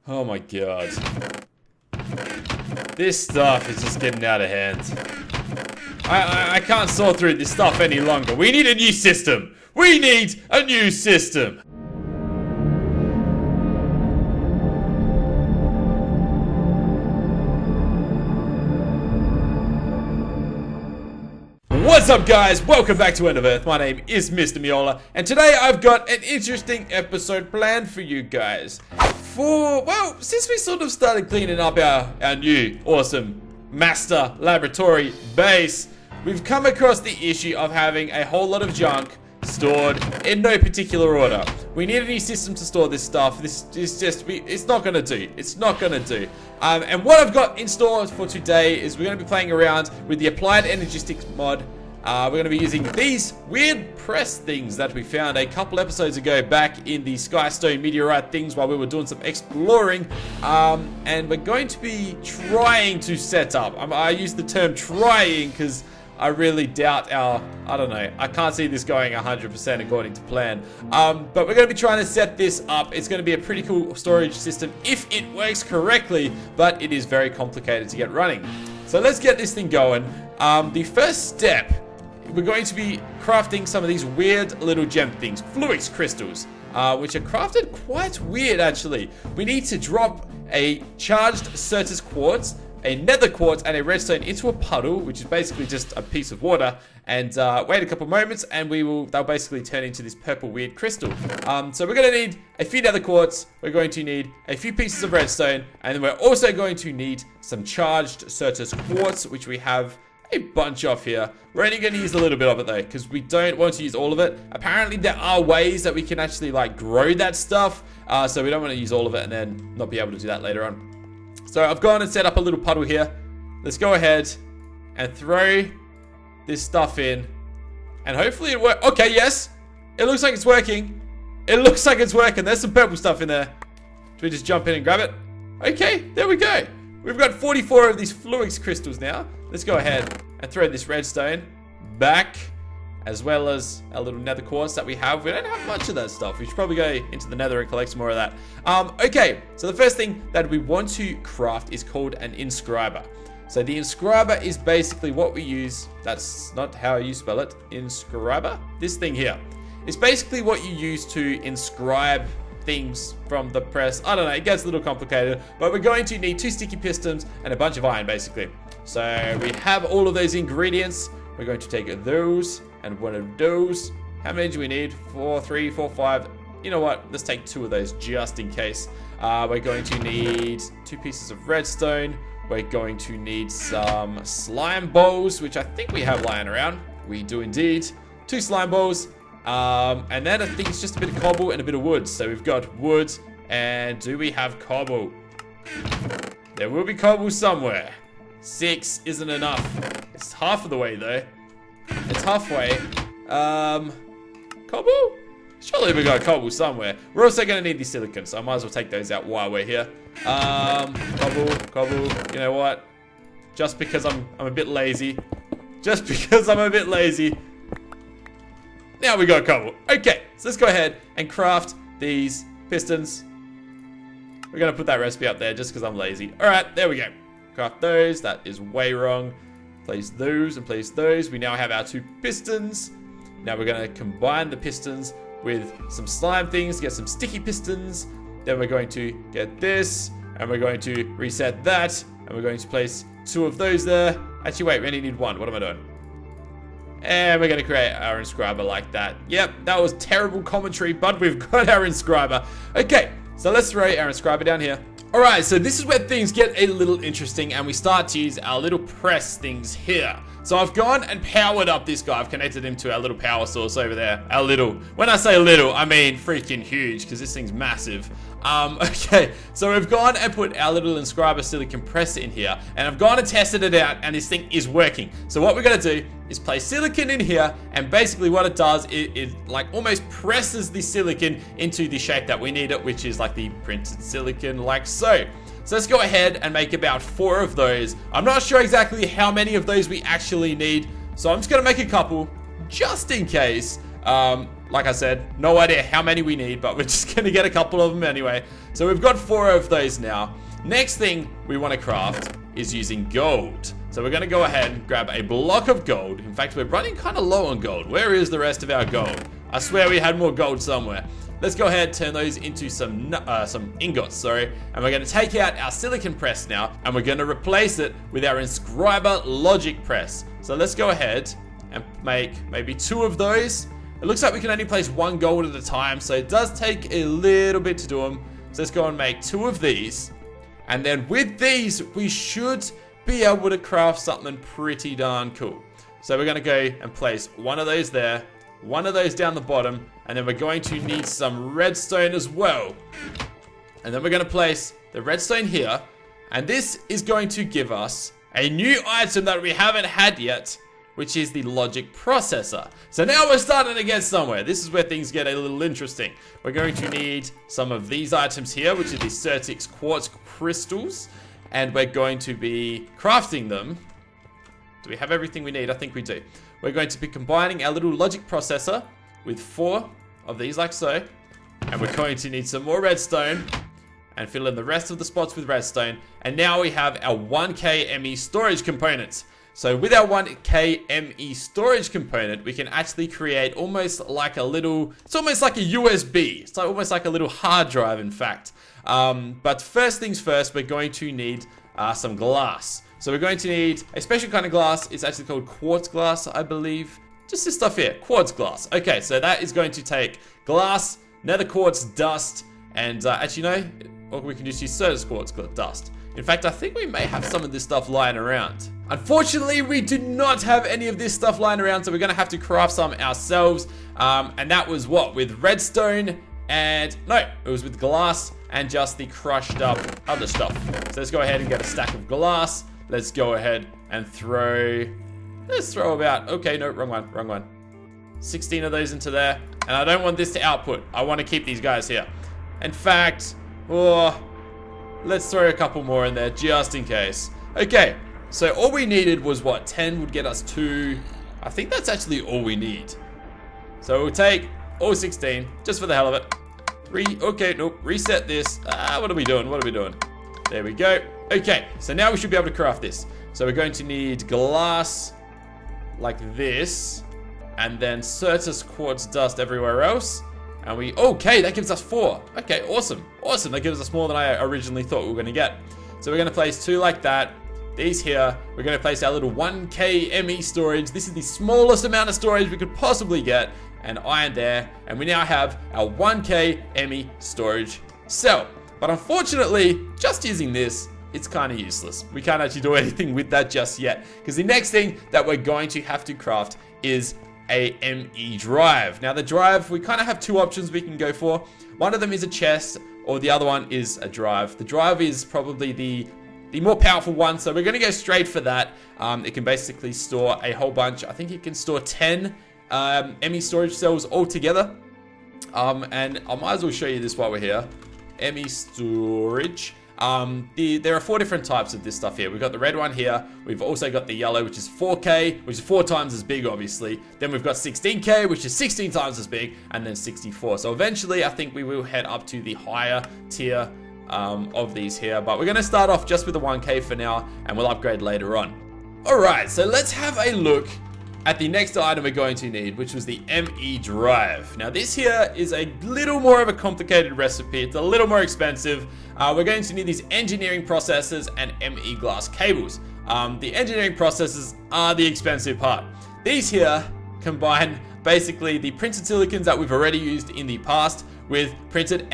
Oh my god. This stuff is just getting out of hand. I can't sort through this stuff any longer. We need a new system. We need a new system. What's up, guys? Welcome back to End of Earth. My name is Mr. Miola, and today I've got an interesting episode planned for you guys. Well, since we sort of started cleaning up our new awesome master laboratory base, we've come across the issue of having a whole lot of junk stored in no particular order. We need a new system to store this stuff. This is just, it's not gonna do. It's not gonna do. And what I've got in store for today is we're gonna be playing around with the applied-energistics mod. We're going to be using these weird press things that we found a couple episodes ago back in the Skystone meteorite things while we were doing some exploring. And we're going to be trying to set up. I use the term trying because I really doubt I don't know, I can't see this going 100% according to plan. But we're going to be trying to set this up. It's going to be a pretty cool storage system if it works correctly, but it is very complicated to get running. So let's get this thing going. The first step, we're going to be crafting some of these weird little gem things, Flourish Crystals, which are crafted quite weird actually. We need to drop a charged Certus quartz, a nether quartz, and a redstone into a puddle, which is basically just a piece of water, and wait a couple moments and they'll basically turn into this purple weird crystal. So we're going to need a few nether quartz, we're going to need a few pieces of redstone, and then we're also going to need some charged Certus quartz, which we have a bunch of here. We're only going to use a little bit of it though, because we don't want to use all of it. Apparently there are ways that we can actually like grow that stuff, so we don't want to use all of it and then not be able to do that later on. So I've gone and set up a little puddle here. Let's go ahead and throw this stuff in, and hopefully it works. Okay, yes, it looks like it's working. It looks like it's working. There's some purple stuff in there. Should we just jump in and grab it? Okay, there we go. We've got 44 of these Flourish crystals now. Let's go ahead and throw this redstone back, as well as our little nether quartz that we have. We don't have much of that stuff. We should probably go into the nether and collect some more of that. Okay, so the first thing that we want to craft is called an inscriber. So the inscriber is basically what we use. That's not how you spell it. Inscriber? This thing here. It's basically what you use to inscribe things from the press. I don't know, it gets a little complicated, but we're going to need 2 sticky pistons and a bunch of iron basically. So we have all of those ingredients. We're going to take those and one of those. How many do we need? 4, 3, 4, 5. You know what? Let's take 2 of those just in case. We're going to need 2 pieces of redstone. We're going to need some slime balls, which I think we have lying around. We do indeed. 2 slime balls. And then I think it's just a bit of cobble and a bit of wood. So we've got wood, and do we have cobble? There will be cobble somewhere. 6 isn't enough. It's half of the way though. It's halfway. Cobble? Surely we got cobble somewhere. We're also gonna need the silicon, so I might as well take those out while we're here. Cobble. You know what? Just because I'm a bit lazy. Just because I'm a bit lazy. Now we got cobble. Okay, so let's go ahead and craft these pistons. We're gonna put that recipe up there just because I'm lazy. All right, there we go. Craft those. That is way wrong. Place those and place those. We now have our 2 pistons. Now we're gonna combine the pistons with some slime things, get some sticky pistons. Then we're going to get this, and we're going to reset that, and we're going to place 2 of those there. Actually, wait, we only need 1. What am I doing? And we're going to create our inscriber like that. Yep, that was terrible commentary, but we've got our inscriber. Okay, so let's throw our inscriber down here. Alright, so this is where things get a little interesting, and we start to use our little press things here. So I've gone and powered up this guy. I've connected him to our little power source over there. Our little. When I say little, I mean freaking huge, because this thing's massive. Okay, so we've gone and put our little inscriber silicon press in here, and I've gone and tested it out, and this thing is working. So what we're gonna do is place silicon in here, and basically what it does, it like almost presses the silicon into the shape that we need it, which is like the printed silicon, like so. So let's go ahead and make about 4 of those. I'm not sure exactly how many of those we actually need, so I'm just gonna make a couple just in case. Like I said, no idea how many we need, but we're just going to get a couple of them anyway. So we've got 4 of those now. Next thing we want to craft is using gold. So we're going to go ahead and grab a block of gold. In fact, we're running kind of low on gold. Where is the rest of our gold? I swear we had more gold somewhere. Let's go ahead and turn those into some ingots, and we're going to take out our silicon press now, and we're going to replace it with our inscriber logic press. So let's go ahead and make maybe 2 of those. It looks like we can only place 1 gold at a time, so it does take a little bit to do them. So let's go and make 2 of these, and then with these we should be able to craft something pretty darn cool. So we're going to go and place 1 of those there, 1 of those down the bottom, and then we're going to need some redstone as well. And then we're going to place the redstone here, and this is going to give us a new item that we haven't had yet, which is the logic processor. So now we're starting to get somewhere. This is where things get a little interesting. We're going to need some of these items here, which are the Certix Quartz Crystals, and we're going to be crafting them. Do we have everything we need? I think we do. We're going to be combining our little logic processor with 4 of these like so. And we're going to need some more redstone and fill in the rest of the spots with redstone. And now we have our 1K ME storage components. So with our 1K ME storage component, we can actually create almost like a little, it's almost like a USB. It's almost like a little hard drive, in fact. But first things first, we're going to need some glass. So we're going to need a special kind of glass. It's actually called Quartz Glass, I believe. Just this stuff here, Quartz Glass. Okay, so that is going to take glass, nether quartz dust, and actually no, or we can just use Certix Quartz dust. In fact, I think we may have some of this stuff lying around. Unfortunately, we do not have any of this stuff lying around, so we're going to have to craft some ourselves. And that was what? With redstone and... no, it was with glass and just the crushed up other stuff. So let's go ahead and get a stack of glass. Let's go ahead and throw... let's throw about... okay, no, wrong one. 16 of those into there. And I don't want this to output. I want to keep these guys here. In fact... let's throw a couple more in there just in case. Okay, so all we needed was what? 10 would get us 2. I think that's actually all we need. So we'll take all 16 just for the hell of it. Okay, nope, reset this. What are we doing? There we go. Okay, so now we should be able to craft this. So we're going to need glass like this, and then Certix Quartz dust everywhere else. And we, okay, that gives us 4. Okay, awesome. That gives us more than I originally thought we were going to get. So we're going to place 2 like that. These here, we're going to place our little 1K ME storage. This is the smallest amount of storage we could possibly get. And iron there. And we now have our 1K ME storage cell. But unfortunately, just using this, it's kind of useless. We can't actually do anything with that just yet. Because the next thing that we're going to have to craft is a ME drive. Now the drive, we kind of have 2 options we can go for. One of them is a chest, or the other one is a drive. The drive is probably the more powerful one, so we're going to go straight for that. It can basically store a whole bunch. I think it can store 10 ME storage cells altogether. And I might as well show you this while we're here. ME storage. There are 4 different types of this stuff here. We've got the red one here. We've also got the yellow, which is 4K, which is 4 times as big, obviously. Then we've got 16K, which is 16 times as big, and then 64. So eventually, I think we will head up to the higher tier of these here. But we're going to start off just with the 1K for now, and we'll upgrade later on. Alright, so let's have a look at the next item we're going to need, which was the ME Drive. Now this here is a little more of a complicated recipe. It's a little more expensive. We're going to need these engineering processes and ME glass cables. The engineering processes are the expensive part. These here combine basically the printed silicons that we've already used in the past with printed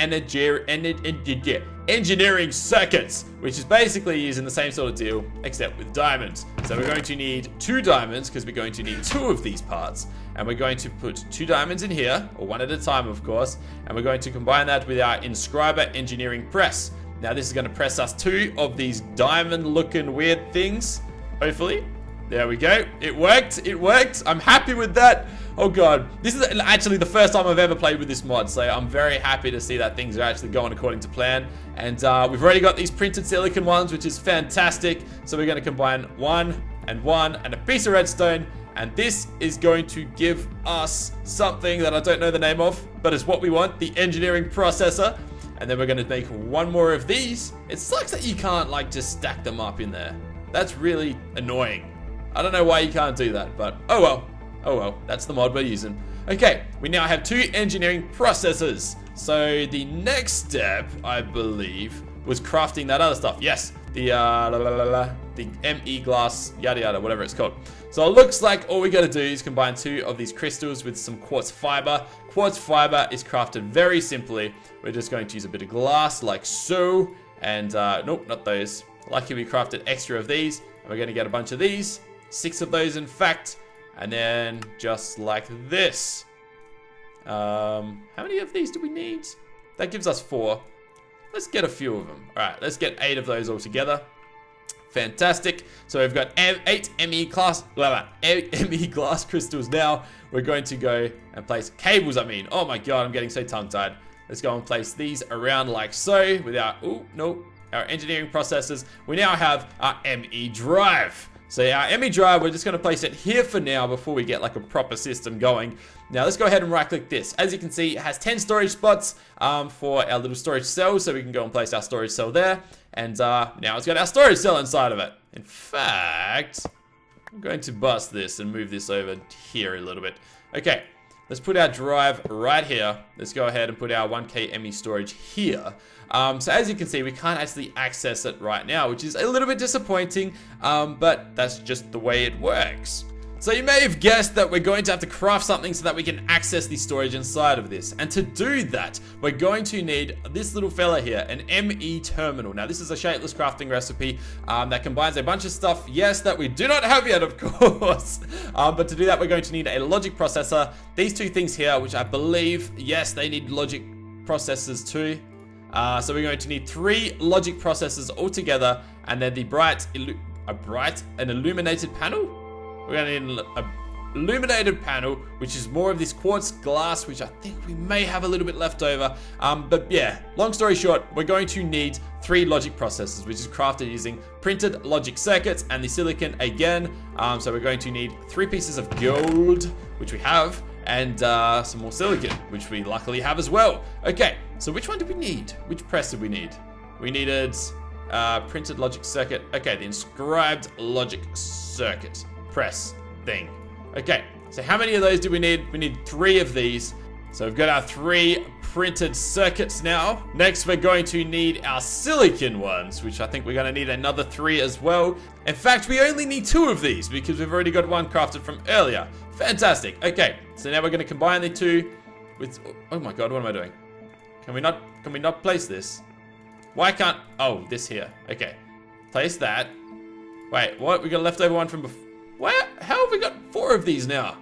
engineering circuits, which is basically using the same sort of deal except with diamonds. So we're going to need 2 diamonds because we're going to need 2 of these parts, and we're going to put 2 diamonds in here, or 1 at a time of course, and we're going to combine that with our inscriber engineering press. Now this is going to press us 2 of these diamond looking weird things, hopefully. There we go. It worked. I'm happy with that. Oh god, this is actually the first time I've ever played with this mod, so I'm very happy to see that things are actually going according to plan. And we've already got these printed silicon ones, which is fantastic. So we're going to combine 1 and 1 and a piece of redstone, And this is going to give us something that I don't know the name of, but it's what we want, the engineering processor. And then we're going to make one more of these. It sucks that you can't like just stack them up in there. That's really annoying. I don't know why you can't do that, but oh well. Oh well, that's the mod we're using. Okay, we now have 2 engineering processors. So the next step, I believe, was crafting that other stuff. Yes, the ME glass, yada yada, whatever it's called. So it looks like all we gotta do is combine 2 of these crystals with some quartz fiber. Quartz fiber is crafted very simply. We're just going to use a bit of glass like so. And nope, not those. Lucky we crafted extra of these. And we're gonna get a bunch of these. 6 of those in fact. And then just like this. How many of these do we need? That gives us 4. Let's get a few of them. All right, let's get 8 of those all together. Fantastic. So we've got 8 ME glass crystals now. We're going to go and place cables, oh my god, I'm getting so tongue-tied. Let's go and place these around like so with our, our engineering processes. We now have our Emmy Drive. So our Emmy Drive, we're just going to place it here for now before we get like a proper system going. Now let's go ahead and right click this. As you can see, it has 10 storage spots for our little storage cell, so we can go and place our storage cell there. And now it's got our storage cell inside of it. In fact, I'm going to bust this and move this over here a little bit. Okay, let's put our drive right here. Let's go ahead and put our 1K Emmy storage here. So as you can see, we can't actually access it right now, which is a little bit disappointing, but that's just the way it works. So you may have guessed that we're going to have to craft something so that we can access the storage inside of this. And to do that, we're going to need this little fella here, an Emmy Terminal. Now this is a shapeless crafting recipe that combines a bunch of stuff, yes, that we do not have yet, of course. But to do that, we're going to need a logic processor. These 2 things here, which I believe, yes, they need logic processors too. So we're going to need 3 logic processors altogether, and then the an illuminated panel? We're going to need an illuminated panel, which is more of this quartz glass, which I think we may have a little bit left over. But yeah, long story short, we're going to need 3 logic processors, which is crafted using printed logic circuits and the silicon again. So we're going to need 3 pieces of gold, which we have, and some more silicon, which we luckily have as well. Okay, so which one do we need? Which press did we need? We needed printed logic circuit. Okay, the inscribed logic circuit press thing. Okay, so how many of those do we need? We need 3 of these. So we've got our 3 printed circuits now. Next, we're going to need our silicon ones, which I think we're going to need another 3 as well. In fact, we only need 2 of these because we've already got one crafted from earlier. Fantastic. Okay, so now we're going to combine the 2 with, oh my god, what am I doing? Can we not place this? Why can't, oh, this here. Okay, place that. Wait, what? We got a leftover one from before. Where? How have we got 4 of these now?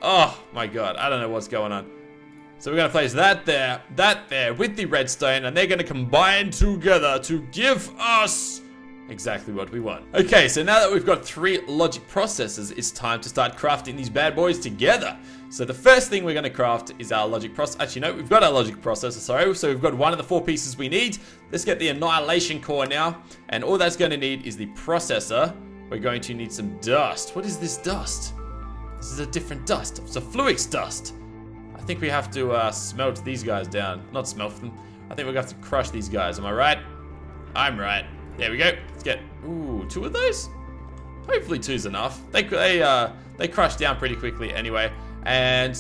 Oh my god, I don't know what's going on. So we're going to place that there with the redstone, and they're going to combine together to give us exactly what we want. Okay, so now that we've got 3 logic processors, it's time to start crafting these bad boys together. So the first thing we're going to craft is our logic processor. Actually, no, we've got our logic processor, sorry. So we've got one of the 4 pieces we need. Let's get the annihilation core now. And all that's going to need is the processor. We're going to need some dust. What is this dust? This is a different dust. It's a fluix dust. I think we have to smelt these guys down. Not smelt them. I think we're going to have to crush these guys. Am I right? I'm right. There we go. Let's get, 2 of those? Hopefully 2's enough. They crush down pretty quickly anyway. And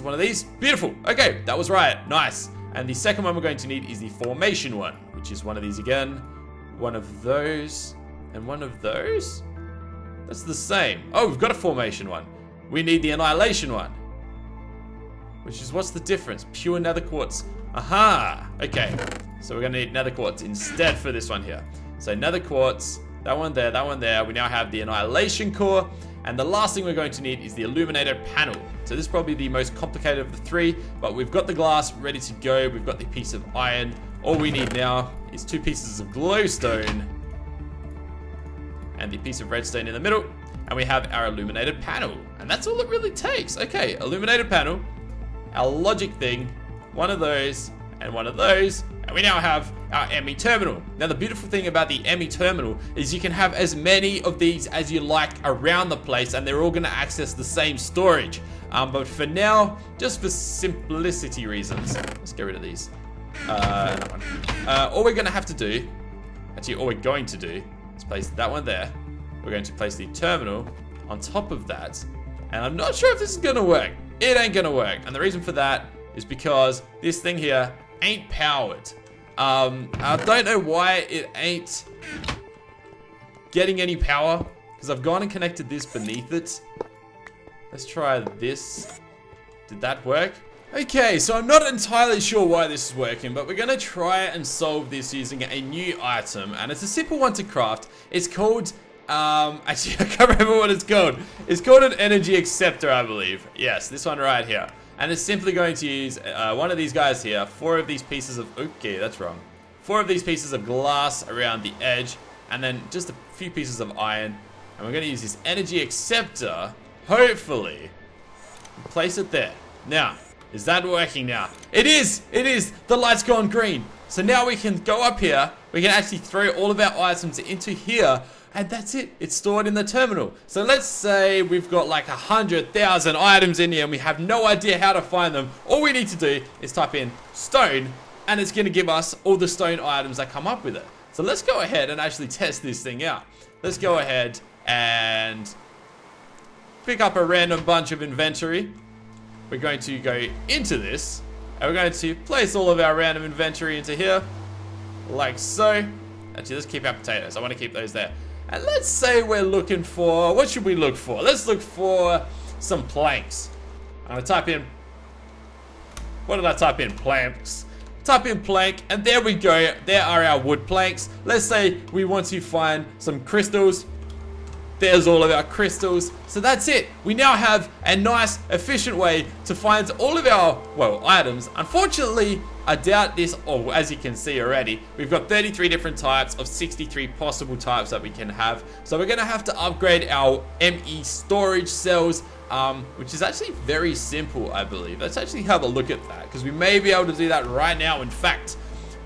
one of these. Beautiful. Okay, that was right. Nice. And the second one we're going to need is the formation one, which is one of these again. One of those. And one of those? That's the same. Oh, we've got a formation one. We need the annihilation one. Which is, what's the difference? Pure nether quartz. Aha! Okay, so we're going to need nether quartz instead for this one here. So nether quartz, that one there, that one there. We now have the annihilation core. And the last thing we're going to need is the illuminated panel. So this is probably the most complicated of the 3, but we've got the glass ready to go. We've got the piece of iron. All we need now is 2 pieces of glowstone and the piece of redstone in the middle, and we have our illuminated panel. And that's all it really takes. Okay, illuminated panel, our logic thing, one of those, and one of those, And we now have our Emmy Terminal. Now the beautiful thing about the Emmy Terminal is you can have as many of these as you like around the place, and they're all going to access the same storage. But for now, just for simplicity reasons, let's get rid of these. All we're going to have to do, actually all we're going to do, is place that one there. We're going to place the terminal on top of that. And I'm not sure if this is going to work. It ain't going to work. And the reason for that is because this thing here ain't powered. I don't know why it ain't getting any power, because I've gone and connected this beneath it. Let's try this. Did that work? Okay, so I'm not entirely sure why this is working, but we're going to try and solve this using a new item, and it's a simple one to craft. It's called, actually I can't remember what it's called. It's called an Energy Acceptor, I believe. Yes, this one right here. And it's simply going to use one of these guys here, 4 of these pieces of, okay, that's wrong. 4 of these pieces of glass around the edge, and then just a few pieces of iron. And we're going to use this Energy Acceptor, hopefully, place it there. Now, is that working now? It is! It is! The light's gone green. So now we can go up here, we can actually throw all of our items into here, and that's it. It's stored in the terminal. So let's say we've got like 100,000 items in here and we have no idea how to find them. All we need to do is type in stone, and it's going to give us all the stone items that come up with it. So let's go ahead and actually test this thing out. Let's go ahead and pick up a random bunch of inventory. We're going to go into this, and we're going to place all of our random inventory into here, like so. Actually, let's keep our potatoes. I want to keep those there. And let's say we're looking for, what should we look for? Let's look for some planks. I'm going to type in, what did I type in? Planks. Type in plank, and there we go. There are our wood planks. Let's say we want to find some crystals. There's all of our crystals. So that's it. We now have a nice, efficient way to find all of our, well, items. Unfortunately, I doubt this, or as you can see already, we've got 33 different types of 63 possible types that we can have. So we're going to have to upgrade our ME storage cells, which is actually very simple, I believe. Let's actually have a look at that, because we may be able to do that right now. In fact,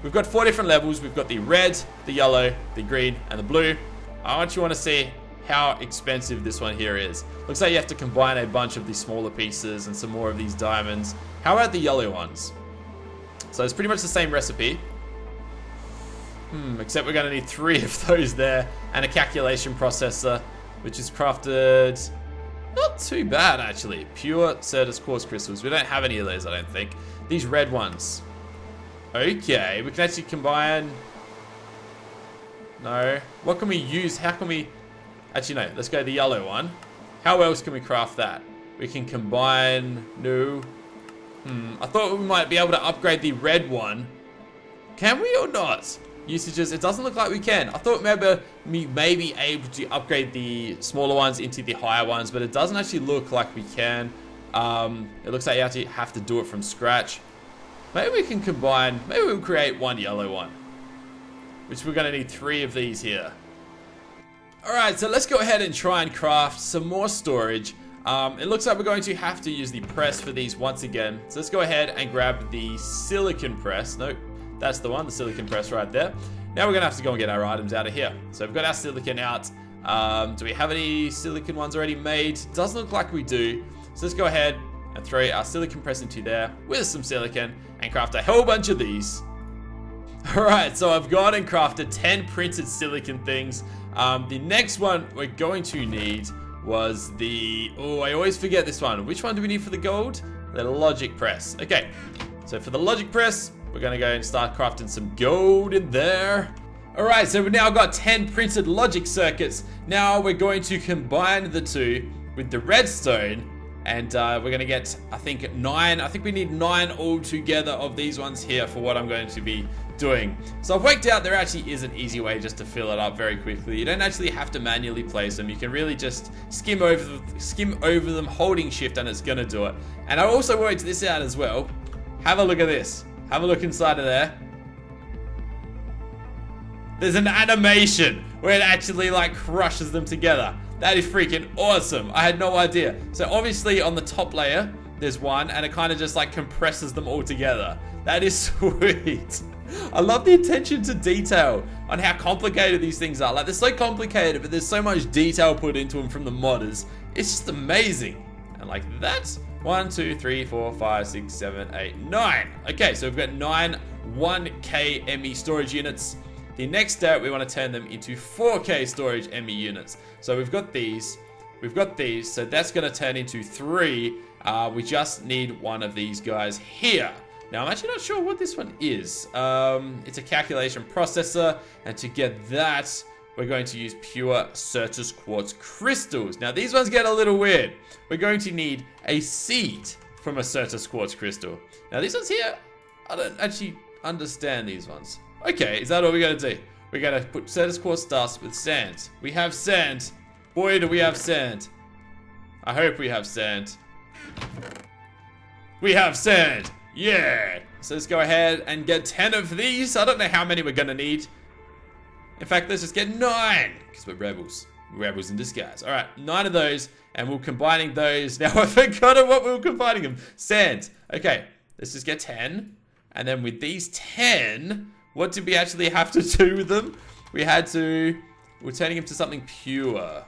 we've got 4 different levels. We've got the red, the yellow, the green, and the blue. I want to see how expensive this one here is. Looks like you have to combine a bunch of these smaller pieces and some more of these diamonds. How about the yellow ones? So it's pretty much the same recipe. Except we're going to need 3 of those there, and a calculation processor, which is crafted not too bad actually. Pure Certus quartz crystals. We don't have any of those, I don't think. These red ones. Okay, we can actually combine. No. What can we use? How can we? Actually, no. Let's go the yellow one. How else can we craft that? We can combine. No. I thought we might be able to upgrade the red one. Can we or not? Usages. It doesn't look like we can. I thought maybe we may be able to upgrade the smaller ones into the higher ones, but it doesn't actually look like we can. It looks like you actually have to do it from scratch. Maybe we can combine. Maybe we'll create one yellow one, which we're going to need 3 of these here. Alright, so let's go ahead and try and craft some more storage. It looks like we're going to have to use the press for these once again. So let's go ahead and grab the silicon press. Nope, that's the one, the silicon press right there. Now we're going to have to go and get our items out of here. So we've got our silicon out. Do we have any silicon ones already made? Doesn't look like we do. So let's go ahead and throw our silicon press into there with some silicon and craft a whole bunch of these. Alright, so I've gone and crafted 10 printed silicon things. The next one we're going to need was the... Oh, I always forget this one. Which one do we need for the gold? The logic press. Okay, so for the logic press, we're going to go and start crafting some gold in there. Alright, so we've now got 10 printed logic circuits. Now we're going to combine the 2 with the redstone. And we're going to get, I think, 9. I think we need 9 altogether of these ones here for what I'm going to be doing. So I've worked out there actually is an easy way just to fill it up very quickly. You don't actually have to manually place them. You can really just skim over them holding shift, and it's going to do it. And I also worked this out as well. Have a look at this. Have a look inside of there. There's an animation where it actually like crushes them together. That is freaking awesome. I had no idea. So obviously on the top layer, there's one, and it kind of just like compresses them all together. That is sweet. I love the attention to detail on how complicated these things are. Like, they're so complicated, but there's so much detail put into them from the modders. It's just amazing. And like that, 1, 2, 3, 4, 5, 6, 7, 8, 9. Okay, so we've got 9 1K Emmy storage units. The next step, we want to turn them into 4K storage Emmy units. So we've got these. So that's going to turn into 3. We just need one of these guys here. Now, I'm actually not sure what this one is. It's a calculation processor, and to get that, we're going to use pure Certus quartz crystals. Now, these ones get a little weird. We're going to need a seed from a Certus quartz crystal. Now, these ones here, I don't actually understand these ones. Okay, is that all we gotta do? We gotta put Certus quartz dust with sand. We have sand. Boy, do we have sand. I hope we have sand. We have sand. Yeah. So let's go ahead and get 10 of these. I don't know how many we're gonna need. In fact, let's just get 9, because we're rebels. Rebels in disguise. All right, 9 of those, and we're combining those. Now, I forgot what we were combining them. Sand. Okay, let's just get 10. And then with these 10, what did we actually have to do with them? We're turning them to something pure.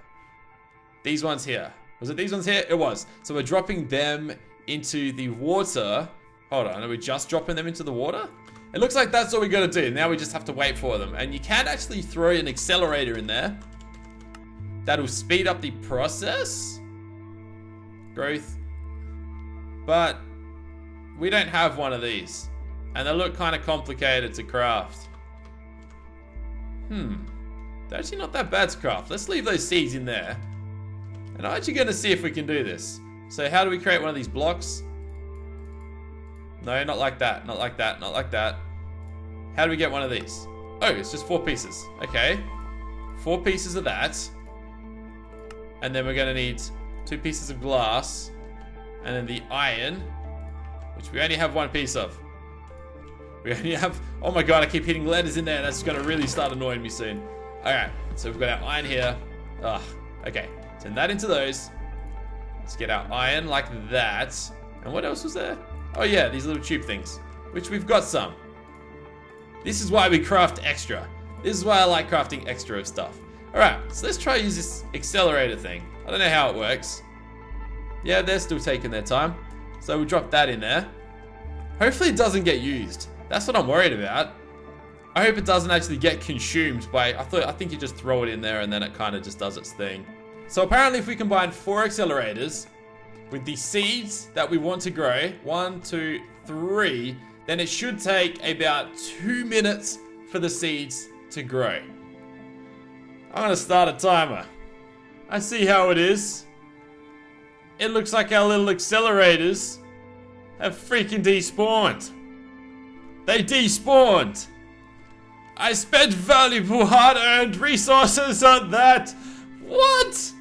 These ones here. Was it these ones here? It was. So we're dropping them into the water. Hold on, are we just dropping them into the water? It looks like that's all we gotta do. Now we just have to wait for them. And you can actually throw an accelerator in there. That'll speed up the process. Growth. But we don't have one of these. And they look kind of complicated to craft. They're actually not that bad to craft. Let's leave those seeds in there. And I'm actually going to see if we can do this. So how do we create one of these blocks? No, not like that. Not like that. Not like that. How do we get one of these? Oh, it's just 4 pieces. Okay. 4 pieces of that. And then we're going to need 2 pieces of glass. And then the iron, which we only have 1 piece of. We only have... Oh my god, I keep hitting letters in there. That's going to really start annoying me soon. Alright, so we've got our iron here. Ugh, okay. Turn that into those. Let's get our iron like that. And what else was there? Oh yeah, these little tube things. Which we've got some. This is why we craft extra. This is why I like crafting extra of stuff. Alright, so let's try to use this accelerator thing. I don't know how it works. Yeah, they're still taking their time. So we'll drop that in there. Hopefully it doesn't get used. That's what I'm worried about. I hope it doesn't actually get consumed by... I think you just throw it in there and then it kind of just does its thing. So apparently if we combine 4 accelerators with the seeds that we want to grow, 1, 2, 3, then it should take about 2 minutes for the seeds to grow. I'm going to start a timer. I see how it is. It looks like our little accelerators have freaking despawned. They despawned. I spent valuable hard-earned resources on that. What?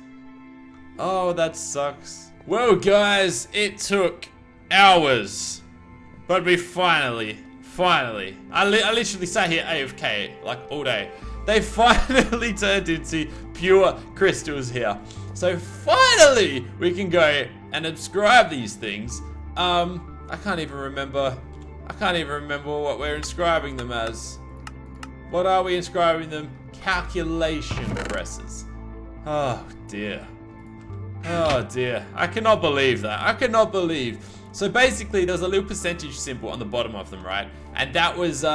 Oh, that sucks. Well, guys, it took hours. But we finally, I literally sat here AFK, like, all day. They finally turned into pure crystals here. So finally, we can go and inscribe these things. I can't even remember what we're inscribing them as. What are we inscribing them? Calculation presses. Oh dear. Oh dear. I cannot believe that. I cannot believe. So basically, there's a little percentage symbol on the bottom of them, right? And that was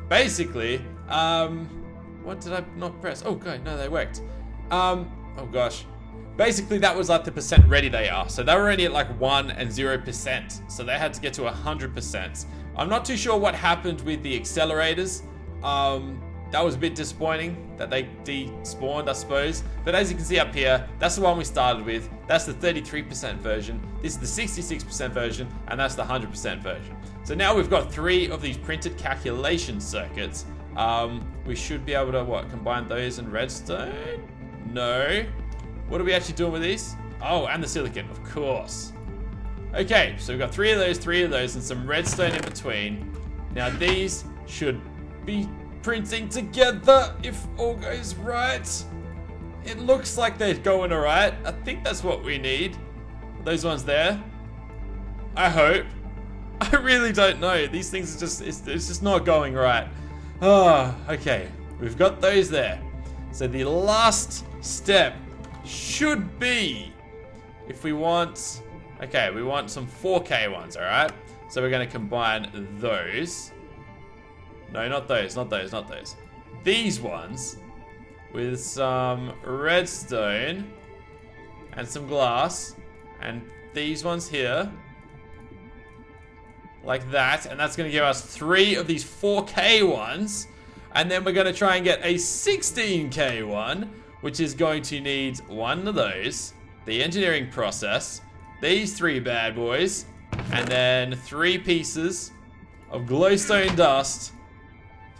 basically what did I not press? Oh god, no, they worked. Oh gosh. Basically, that was like the percent ready they are. So they were already at like 1 and 0%. So they had to get to 100%. I'm not too sure what happened with the accelerators. That was a bit disappointing that they despawned, I suppose. But as you can see up here, that's the one we started with. That's the 33% version. This is the 66% version. And that's the 100% version. So now we've got 3 of these printed calculation circuits. We should be able to, what, combine those in redstone? No. What are we actually doing with these? Oh, and the silicon, of course. Okay, so we've got 3 of those, and some redstone in between. Now these should be printing together if all goes right. It looks like they're going alright. I think that's what we need. Those ones there. I hope. I really don't know. These things are just, it's just not going right. Oh, okay. We've got those there. So the last step should be, if we want, okay, we want some 4K ones, all right? So we're going to combine those. No, not those, not those, not those. These ones with some redstone and some glass, and these ones here, like that, and that's going to give us 3 of these 4K ones, and then we're going to try and get a 16K one, which is going to need 1 of those, the engineering process, these 3 bad boys, and then 3 pieces of glowstone dust.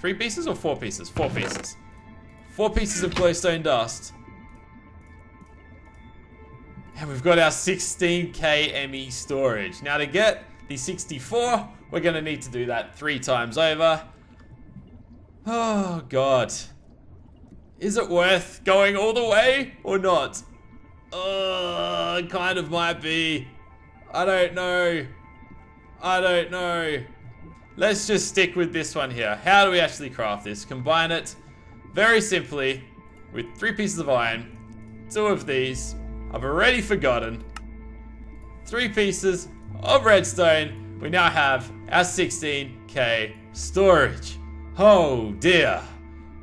3 pieces or 4 pieces? 4 pieces. 4 pieces of glowstone dust. And we've got our 16K Emmy storage. Now to get the 64, we're going to need to do that 3 times over. Oh, God. Is it worth going all the way or not? It kind of might be. I don't know. I don't know. Let's just stick with this one here. How do we actually craft this? Combine it very simply with 3 pieces of iron, 2 of these. I've already forgotten. 3 pieces of redstone. We now have our 16K storage. Oh dear.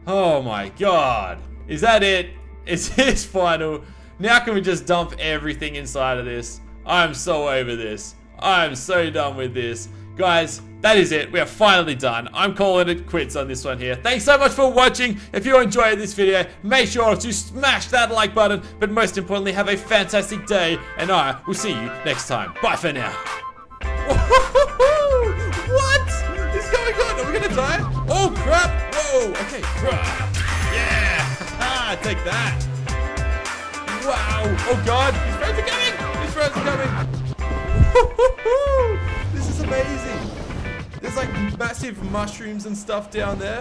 Oh my God. Is that it? Is this final? Now can we just dump everything inside of this? I'm so over this. I'm so done with this. Guys, that is it. We are finally done. I'm calling it quits on this one here. Thanks so much for watching. If you enjoyed this video, make sure to smash that like button. But most importantly, have a fantastic day. And I will see you next time. Bye for now. What is going on? Are we gonna die? Oh crap! Whoa! Okay. Yeah! Take that. Wow! Oh God! His friends are coming! His friends are coming! This is amazing. There's like massive mushrooms and stuff down there.